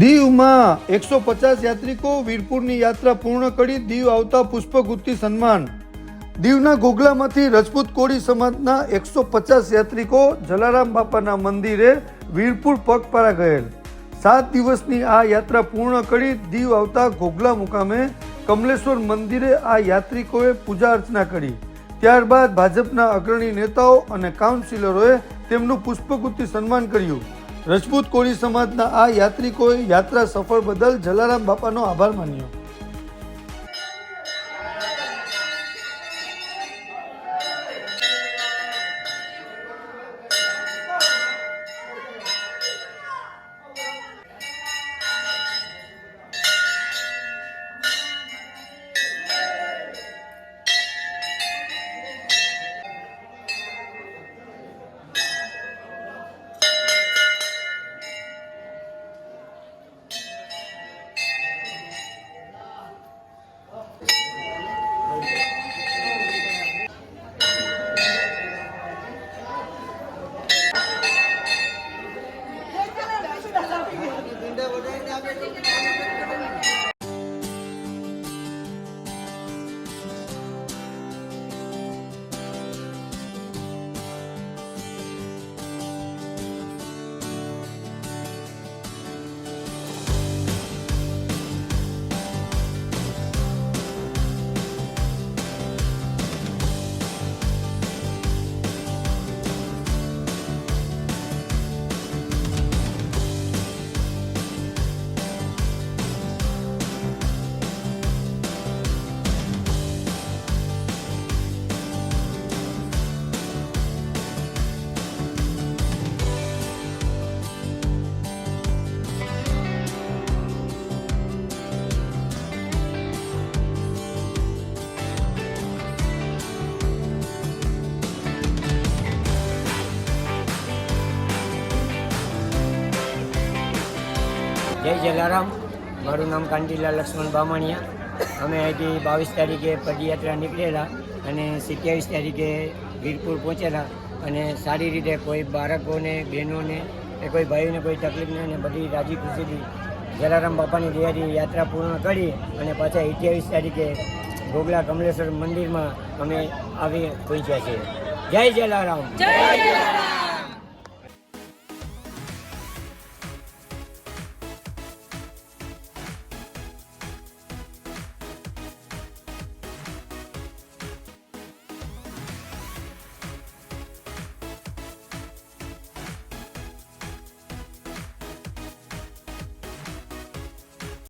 દીવમાં 150 યાત્રિકો વીરપુરની યાત્રા પૂર્ણ કરી દીવ આવતા પુષ્પગુત્તી સન્માન। દીવના ઘોઘલામાંથી રજપૂત કોળી સમાજના 150 યાત્રિકો જલારામ બાપાના મંદિરે વીરપુર પગપાળા ગયેલ। 7 દિવસની આ યાત્રા પૂર્ણ કરી દીવ આવતા ઘોઘલા મુકામે કમલેશ્વર મંદિરે આ યાત્રિકોએ પૂજા અર્ચના કરી। ત્યારબાદ ભાજપના અગ્રણી નેતાઓ અને કાઉન્સિલરોએ તેમનું પુષ્પગુત્તી સન્માન કર્યું। રજપૂત કોળી સમાજના આ યાત્રિકોએ યાત્રા સફળ બદલ જલારામ બાપાનો આભાર માન્યો। જય જલારામ। મારું નામ કાંતિલાલ લક્ષ્મણ બામણિયા। અમે અહીંથી 22 તારીખે પદયાત્રા નીકળેલા અને 27 તારીખે વીરપુર પહોંચેલા અને સારી રીતે કોઈ બાળકોને બહેનોને કે કોઈ ભાઈઓને કોઈ તકલીફ નહીં અને બધી રાજી ખુશીથી જલારામ બાપાની દયાથી યાત્રા પૂર્ણ કરી અને પાછા 28 તારીખે ઘોઘલા કમલેશ્વર મંદિરમાં અમે આવી પહોંચ્યા છીએ। જય જલારામ।